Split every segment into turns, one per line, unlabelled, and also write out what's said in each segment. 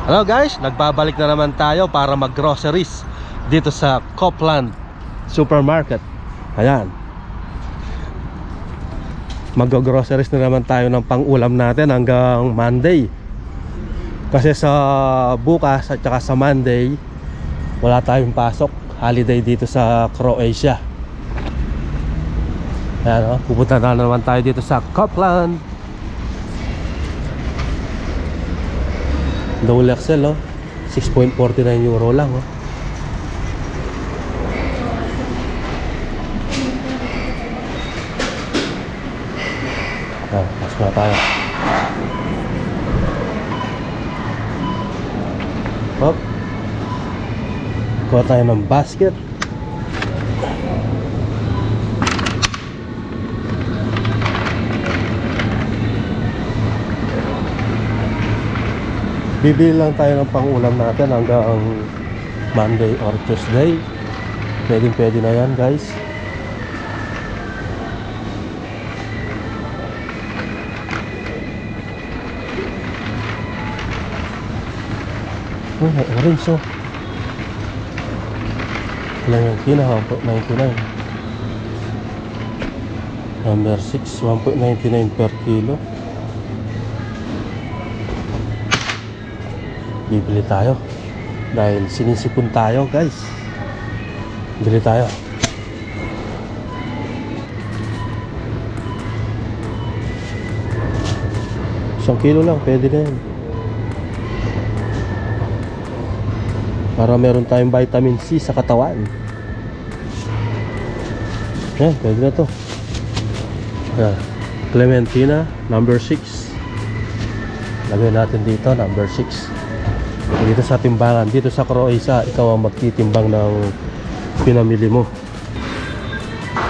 Hello guys, nagbabalik na naman tayo para mag-groceries dito sa Copland Supermarket. Ayan, mag-groceries na naman tayo ng pang-ulam natin hanggang Monday. Kasi sa bukas at saka sa Monday wala tayong pasok, holiday dito sa Croatia. Ayan, pupunta na naman tayo dito sa Copland. Double XL, 6.49 euro lang, pasok na tayo. Hop, kuha tayo ng basket. Bibili lang tayo ng pang-ulam natin hanggang Monday or Tuesday. Pwede na yan guys. Oh, may orange Ilang yung kina? 1.99. Number 6, 1.99 per kilo. Bibili tayo dahil sinisipon tayo guys. Bili tayo. Isang kilo lang, pwede na yan. Para meron tayong vitamin C sa katawan. Yan, pwede na to. Yan. Clementina, number 6. Lagay natin dito, number 6. Dito sa timbangan, dito sa Croatia, ikaw ang magtitimbang ng pinamili mo.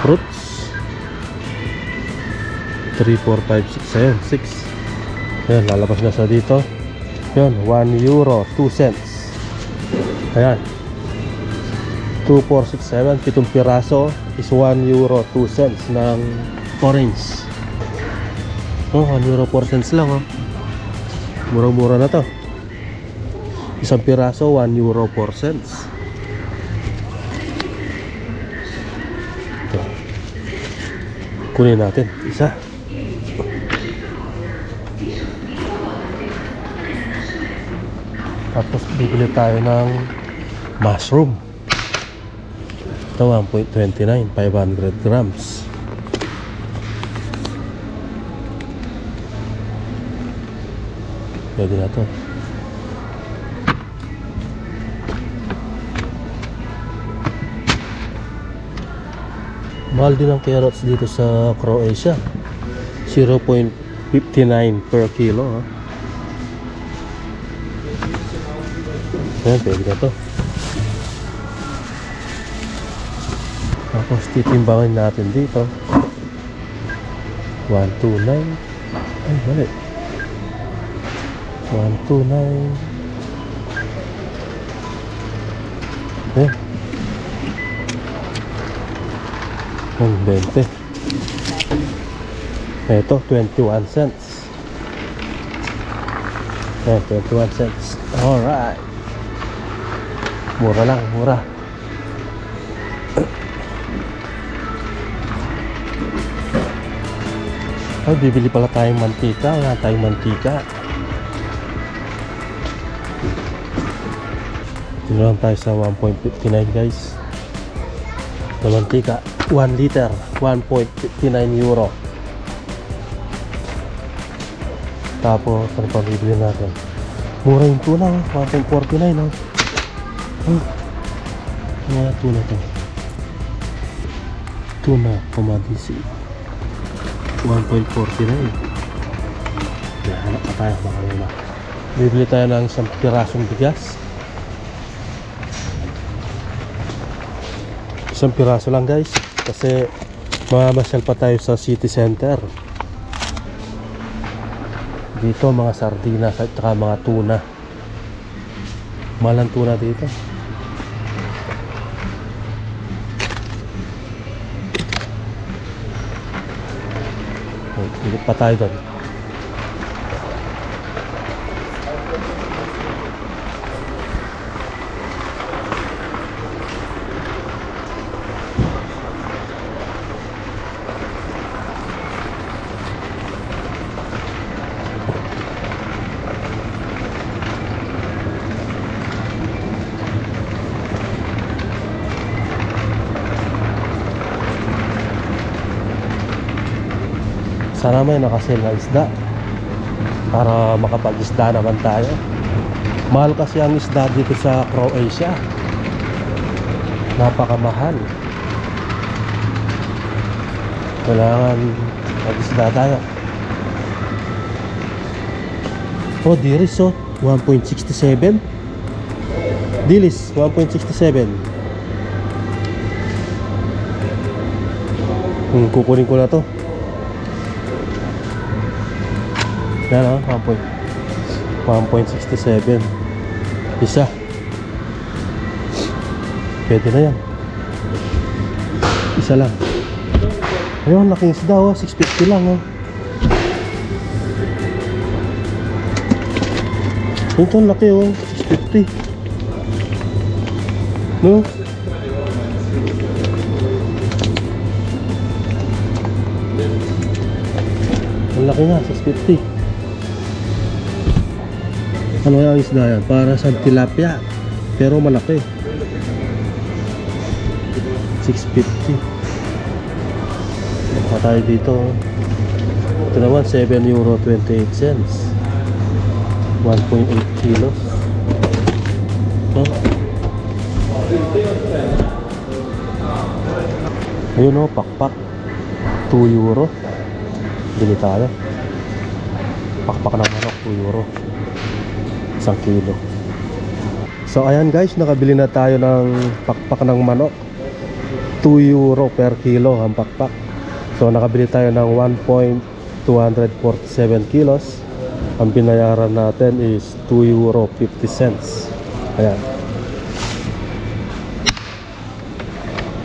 Fruits 3, 4, 5, 6, ayan, 6. Ayan, lalabas na sa dito. Ayan, 1 euro 2 cents. Ayan, 2, 4, 6, 7, 7 piraso is 1 euro 2 cents ng orange. 1 euro 4 cents lang, murang-mura na to. Isang piraso 1 euro 4 cents. Ito. Kunin natin isa. Tapos bibili tayo ng mushroom. Ito 1.29, 500 grams. Pwede na to. Mahal din ang carrots dito sa Croatia. 0.59 per kilo. Ayan, pwede na to. Tapos titimbangin natin dito. 129. Ay, mali. 129. Ayan. 20. Ito 21 cents. 21 cents. Alright, mura lang, mura. Ay, bibili pala tayong mantika. Wala tayong mantika. Dito lang tayo sa 1.59 guys na mantika. 1 liter, 1.59 euro. Tapos, ano pa bibili natin? Mura yung tuna, 1.49. Mga tuna to. Tuna, commodity. 1.49. Hanap pa tayo, baka lima. Bibili tayo ng isang pirasong bigas. Isang piraso lang guys. Kasi mamamasyal pa tayo sa city center. Dito mga sardinas at saka mga tuna. Mahal ang tuna dito. Higit pa tayo doon. Sana may nakasil na isda para makapag-isda naman tayo. Mahal kasi ang isda dito sa Croatia, napakamahal. Kailangan mag-isda tayo. Oh, diris oh, 1.67. Dilis, 1.67. Kukunin ko na to. Yan oh, 1.67. Isa. Pwede na yan. Isa lang. Ayun, laking isda oh, 650 lang oh. Ito laki oh, 650. No? Ang laki nga, 650. Ano yung isda yan? Para sa tilapia, pero malaki. 650. Baka tayo dito. Ito naman, €7.28. 1.8 kilos. Ayun o, pakpak, €2. Bili tayo. Pakpak ng manok, €2. 1 kilo. So ayan guys, nakabili na tayo ng pakpak ng manok. €2 per kilo ang pakpak. So nakabili tayo ng 1.247 kilos. Ang binayaran natin is €2.50. Ayan.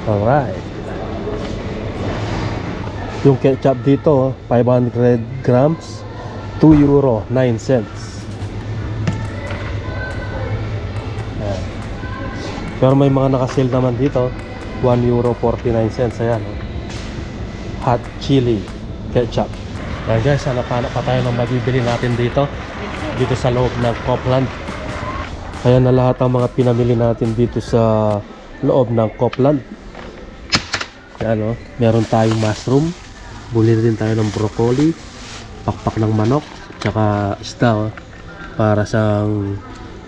Alright. Yung ketchup dito, 500 grams, €2.09. Ayan. Pero may mga nakasale naman dito, €1.49. Ayan. Hot chili ketchup. Ayan guys, hanap pa tayo ng mabibili natin dito sa loob ng Copland. Ayan na lahat ang mga pinamili natin dito sa loob ng Copland. Ayan o, meron tayong mushroom. Buli din tayo ng broccoli, pakpak ng manok, tsaka isda para sa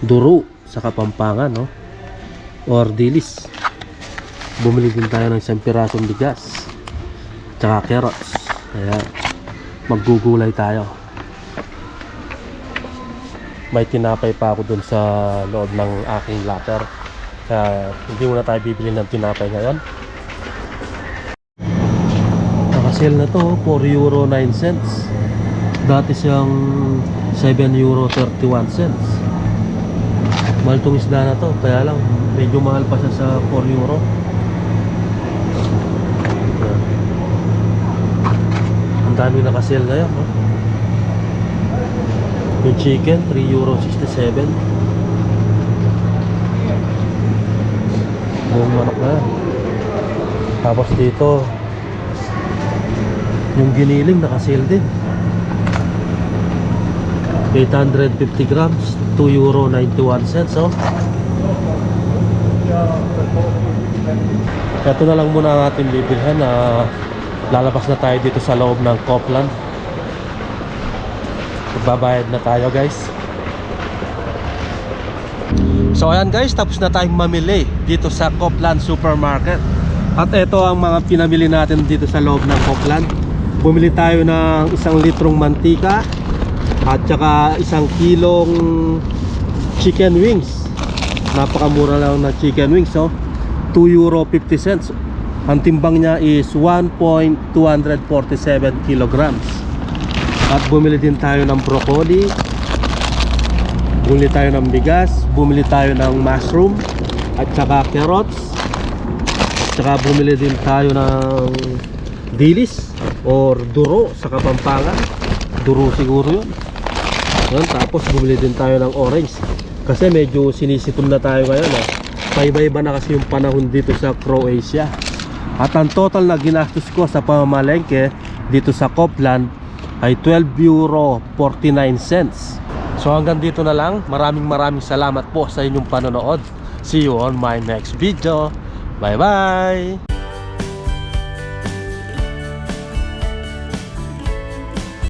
duro sa Kapampangan no? Or dilis. Bumili din tayo ng 1 pirasong bigas, tsaka carrots. Ayan, maggugulay tayo. May tinapay pa ako dun sa loob ng aking locker, kaya hindi muna tayo bibili ng tinapay ngayon. Nakasale na to, €4.09. Dati siyang €7.31. Mahal tong isda na to, kaya lang medyo mahal pa siya sa €4. Ang dami nakasale ngayon no? Yung chicken, €3.67. Buong manok na yan. Tapos dito yung giniling nakasale din, 850 grams, €2.91 oh. Ito na lang muna natin bibilhan na lalabas na tayo dito sa loob ng Copland. Magbabayad na tayo guys. So ayan guys, tapos na tayong mamili dito sa Copland Supermarket. At ito ang mga pinamili natin dito sa loob ng Copland. Bumili tayo ng 1 litrong mantika at saka 1 kilong chicken wings. Napakamura lang ng chicken wings oh. €2.50. Ang timbang niya is 1.247 kilograms. At bumili din tayo ng broccoli, bumili tayo ng bigas, bumili tayo ng mushroom at saka carrots. Saka bumili din tayo ng dilis or duro sa Kapampangan. Duro siguro yun. Tapos bumili din tayo ng orange kasi medyo sinisipon na tayo ngayon eh. Paiba-iba na kasi yung panahon dito sa Croatia. At ang total na ginastos ko sa pamamalengke dito sa Copland ay €12.49. So hanggang dito na lang. Maraming salamat po sa inyong panonood. See you on my next video. Bye bye.